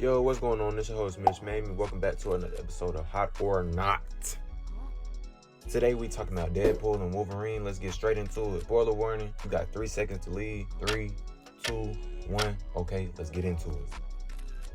Yo, what's going on? This is your host, Mitch Mamie. Welcome back to another episode of Hot or Not. Today we talking about Deadpool and Wolverine. Let's get straight into it. Spoiler warning, you got 3 seconds to leave. 3, 2, 1. Okay, let's get into it.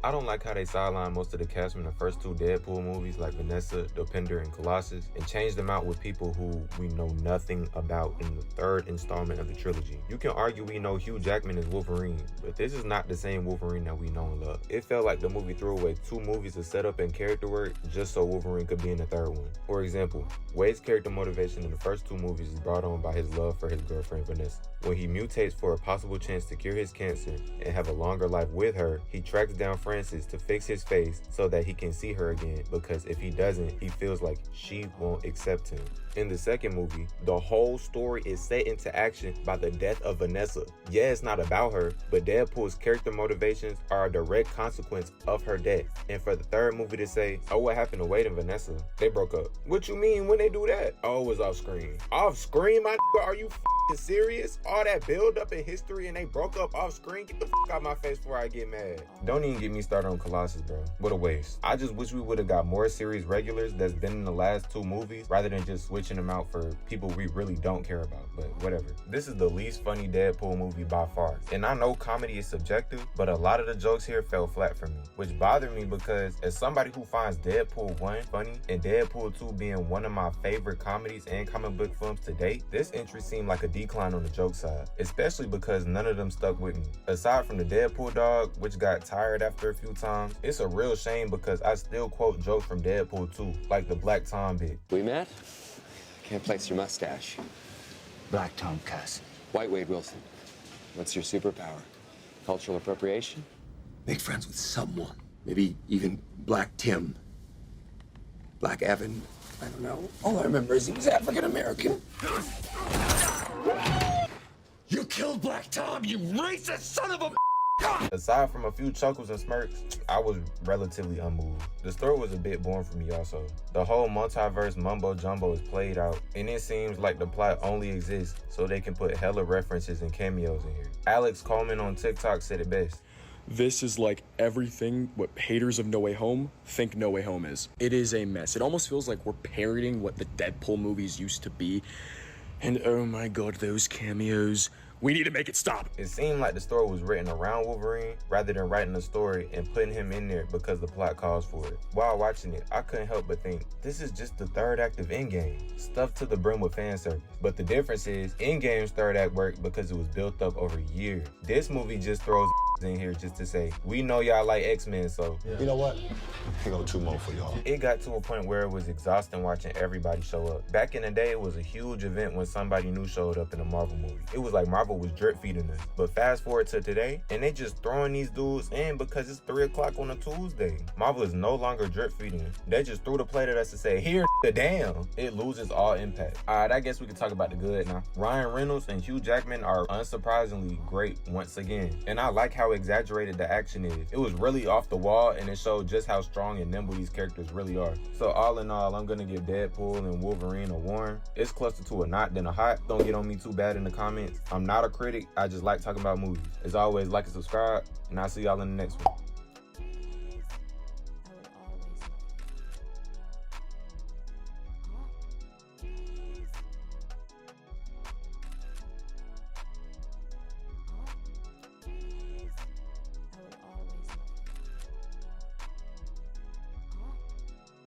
I don't like how they sideline most of the cast from the first 2 Deadpool movies like Vanessa, Dopinder, and Colossus and change them out with people who we know nothing about in the 3rd installment of the trilogy. You can argue we know Hugh Jackman as Wolverine, but this is not the same Wolverine that we know and love. It felt like the movie threw away 2 movies of setup and character work just so Wolverine could be in the 3rd one. For example, Wade's character motivation in the first 2 movies is brought on by his love for his girlfriend Vanessa. When he mutates for a possible chance to cure his cancer and have a longer life with her, he tracks down Frances to fix his face so that he can see her again, because if he doesn't, he feels like she won't accept him. In the 2nd movie, the whole story is set into action by the death of Vanessa. Yeah, it's not about her, but Deadpool's character motivations are a direct consequence of her death. And for the 3rd movie to say, oh, what happened to Wade and Vanessa? They broke up. What you mean when they do that? Oh, it was off screen. Off screen, my nigga? Are you serious? All that build up in history and they broke up off screen? Get the out my face before I get mad. Don't even get me started on Colossus, bro. What a waste. I just wish we would have got more series regulars that's been in the last 2 movies rather than just switching them out for people we really don't care about, but whatever. This is the least funny Deadpool movie by far. And I know comedy is subjective, but a lot of the jokes here fell flat for me, which bothered me because as somebody who finds Deadpool 1 funny and Deadpool 2 being one of my favorite comedies and comic book films to date, this entry seemed like a decline on the joke side, especially because none of them stuck with me. Aside from the Deadpool dog, which got tired after a few times, it's a real shame because I still quote jokes from Deadpool 2, like the Black Tom bit. We met? Can't place your mustache. Black Tom cuss. White Wade Wilson. What's your superpower? Cultural appropriation? Make friends with someone. Maybe even Black Tim. Black Evan. I don't know. All I remember is he was African American. You killed Black Tom, you racist son of a... Aside from a few chuckles and smirks, I was relatively unmoved. The story was a bit boring for me also. The whole multiverse mumbo jumbo is played out, and it seems like the plot only exists so they can put hella references and cameos in here. Alex Coleman on TikTok said it best. This is like everything what haters of No Way Home think No Way Home is. It is a mess. It almost feels like we're parodying what the Deadpool movies used to be. And oh my god, those cameos. We need to make it stop. It seemed like the story was written around Wolverine rather than writing a story and putting him in there because the plot calls for it. While watching it, I couldn't help but think, this is just the 3rd act of Endgame, stuffed to the brim with fan service. But the difference is, Endgame's 3rd act worked because it was built up over years. This movie just throws in here just to say, we know y'all like X-Men, so... You know what? I got 2 more for y'all. It got to a point where it was exhausting watching everybody show up. Back in the day, it was a huge event when somebody new showed up in a Marvel movie. It was like Marvel was drip feeding us. But fast forward to today, and they just throwing these dudes in because it's 3 o'clock on a Tuesday. Marvel is no longer drip feeding. They just threw the plate at us to say, here the damn. It loses all impact. Alright, I guess we can talk about the good now. Ryan Reynolds and Hugh Jackman are unsurprisingly great once again. And I like how exaggerated the action is. It was really off the wall, and it showed just how strong and nimble these characters really are. So all in all, I'm gonna give Deadpool and Wolverine a warm. It's closer to a not than a hot. Don't get on me too bad in the comments. I'm not a critic. I just like talking about movies. As always, like and subscribe, and I'll see y'all in the next one.